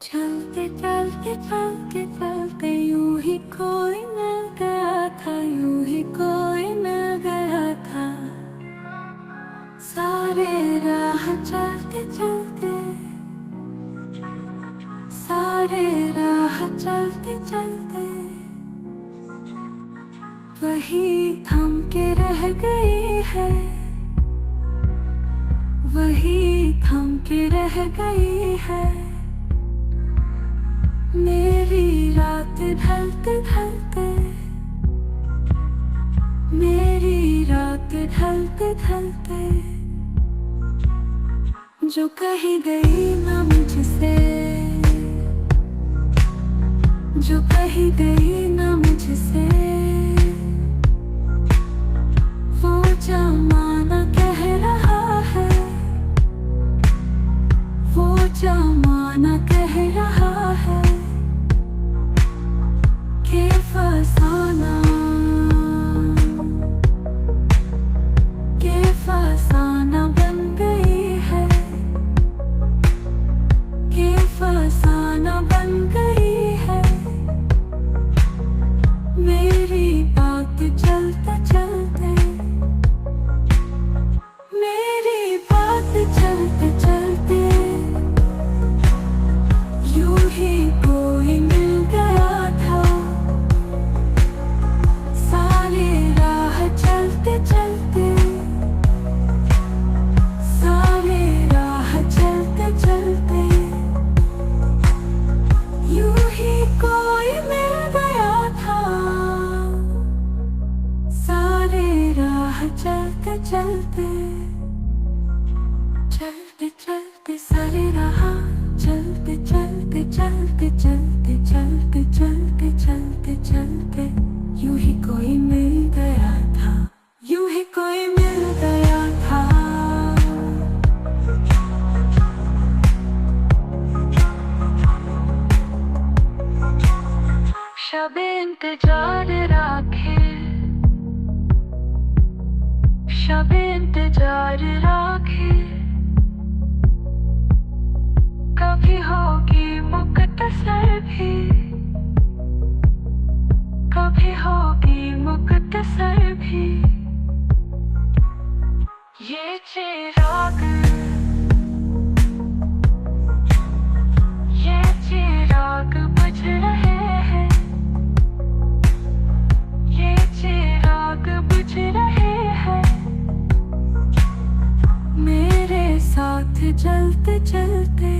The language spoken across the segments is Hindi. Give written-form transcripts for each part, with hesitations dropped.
चलते चलते चलते चलते यूं ही कोई मिल गया था, यूं ही कोई मिल गया था। सारे राह चलते चलते, सारे राह चलते चलते वही थम के रह गई है, वही थम के रह गई है। मेरी रात ढलते ढलते, मेरी रात ढलते ढलते जो कही गई ना मुझसे, जो कही गई ना मुझसे, वो जमाना कह रहा है, वो जमाना कह रहा है कि फसाना, कि फसाना बन गई है, कि फसाना बन गई है। मेरी बात चलते चलते, मेरी बात चलते चलते यूं ही कोई मिल गया था। सारे राह चलते चलते, सारे राह चलते चलते यूं ही कोई मिल गया था। सारे राह चलते चलते, चलते चलते सारे राह चलते चलते चलते चलते चलते चलते चलते चलते यूं ही कोई मिल गया था, यूं ही कोई मिल गया था। शब इंतजार राखे, शब इंतजार राखे, कभी होगी मुक्तसर भी, कभी होगी मुक्तसर भी। ये चिराग, ये चिराग बुझ रहे हैं, ये चिराग बुझ रहे हैं। मेरे साथ चलते चलते,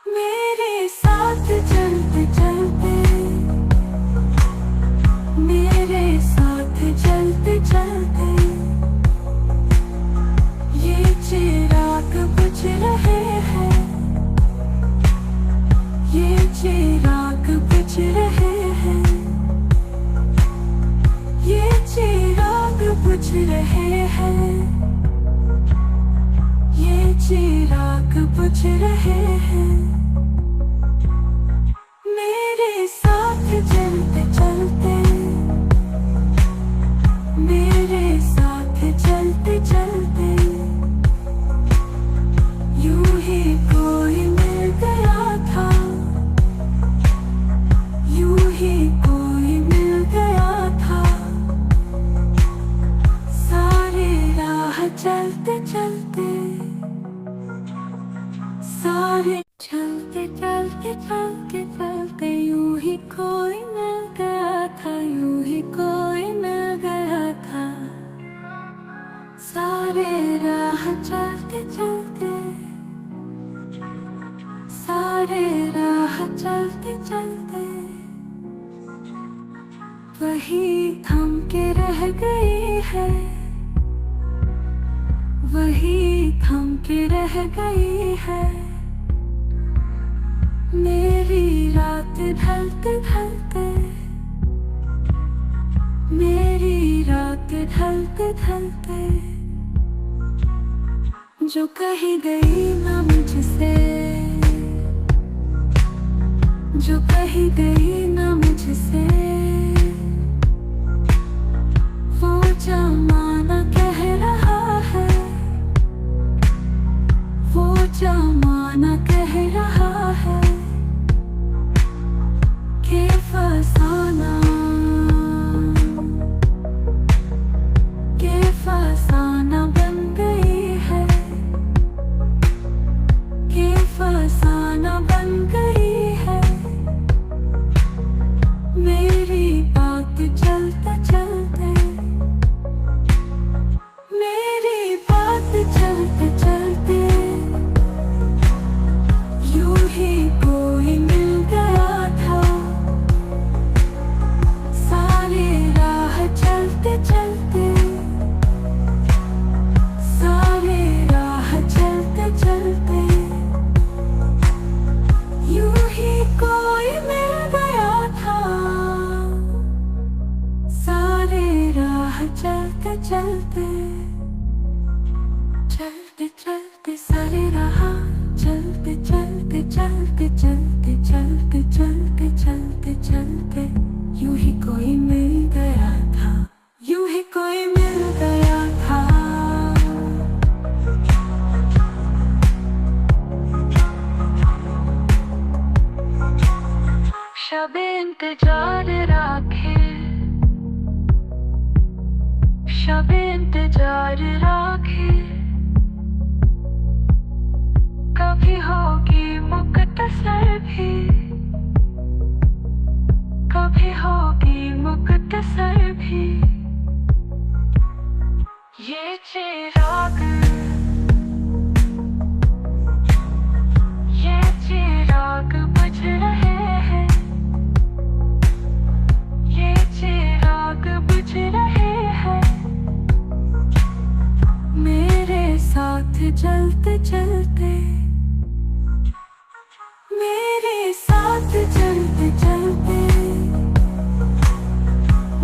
मेरे साथ चलते चलते, मेरे साथ चलते चलते ये चिराग बुझ रहे हैं, ये चिराग बुझ रहे हैं, ये चिराग बुझ रहे हैं, ये चिराग बुझ रहे हैं। मेरे साथ चलते चलते, मेरे साथ चलते चलते यूं ही कोई मिल गया था, यूं ही कोई मिल गया था। सारे राह चलते चलते, सारे चलते चलते चलते चलते यूं ही कोई मिल गया था, यूं ही कोई मिल गया था। सारे राह चलते चलते, सारे राह चलते चलते वही थम के रह गई है, वही थम के रह गई है। मेरी रात ढलते ढलते, मेरी रात ढलते ढलते जो कही गई ना मुझसे, जो कही गई ना मुझसे, वो जमाना कह रहा है, वो जमाना कह रहा है। चलते चलते चलते सारे राह चलते चलते चलते चलते चलते चलते चलते चलते यूं ही कोई मिल गया था, यूं ही कोई मिल गया था। शबे इंतजार राखे, शबे इंतजार राखे, कभी होगी मुक्तसर भी, कभी होगी मुक्तसर भी। ये चिराग, ये चिराग बुझ रहे हैं, ये चिराग बुझ रहे हैं। मेरे साथ चलते चलते, मेरे साथ चलते चलते,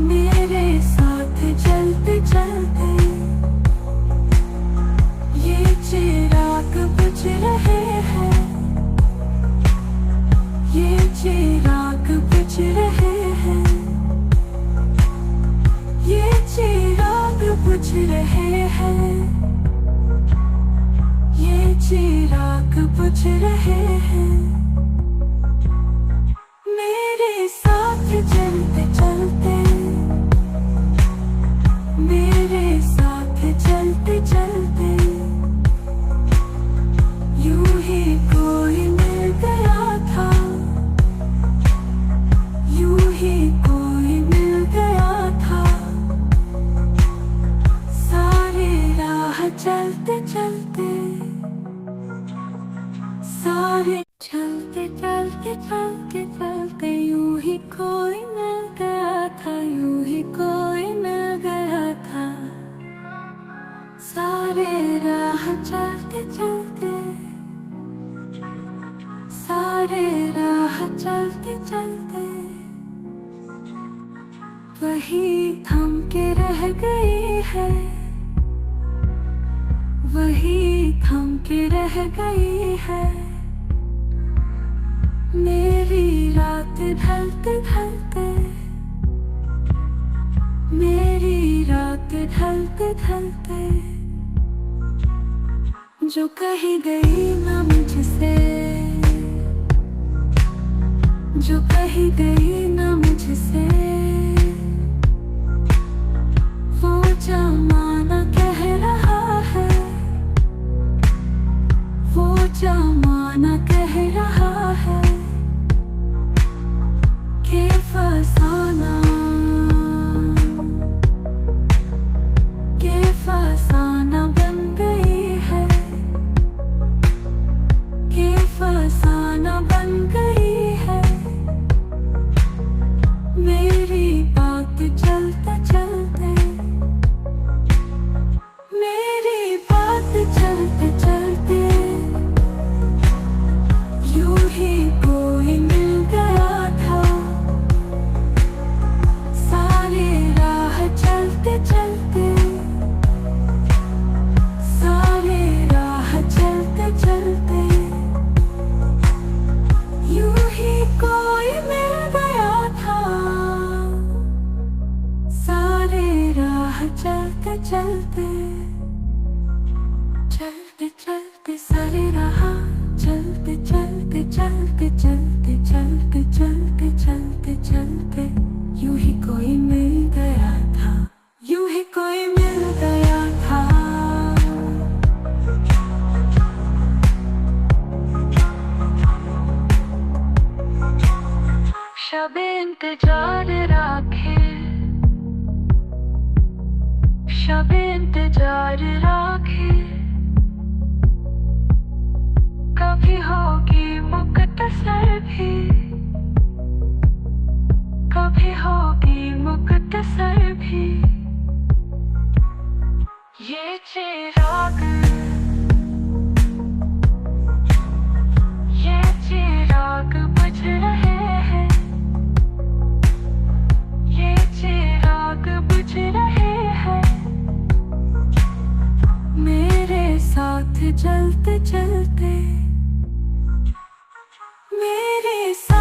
मेरे साथ चलते चलते ये चिराग बुझ रहे हैं, ये चिराग बुझ रहे हैं, ये चिराग बुझ रहे हैं, ये चिराग बुझ रहे हैं। मेरे साथ चलते चलते, मेरे साथ चलते चलते यूं ही कोई मिल गया था, यूं ही कोई मिल गया था। सारे राह चलते चलते, सारे चलते चलते चलते चलते यूं ही कोई मिल गया था, यूं ही कोई मिल गया था। सारे राह चलते चलते, सारे राह चलते चलते वही थम के रह गई है, वही थम के रह गई है। मेरी रात ढलते ढलते, मेरी रात ढलते ढलते जो कही गई ना मुझसे, जो कही गई ना मुझसे, वो जमाना कह रहा है, वो जमाना कह रहा है कि फसाना, कि फसाना बन गई है, कि फसाना बन गई है। मेरी बात चलते चलते, मेरी बात चलते चलते यूं ही कोई मिल गया था। सारे राह चलते चलते, सारे राह चलते चलते यूं ही कोई मिल गया था। सारे राह चलते चलते, चलते चलते सारे राह चलते चलते चलते चलते चलते चलते चलते चलते यूं ही कोई मिल गया था, यूं ही कोई मिल गया था। शबे इंतजार राखे, शबे इंतजार राखे, कभी होगी मुक्तसर भी, कभी होगी मुक्तसर भी। ये चिराग, ये चिराग बुझ रहे हैं, ये चिराग बुझ रहे हैं। मेरे साथ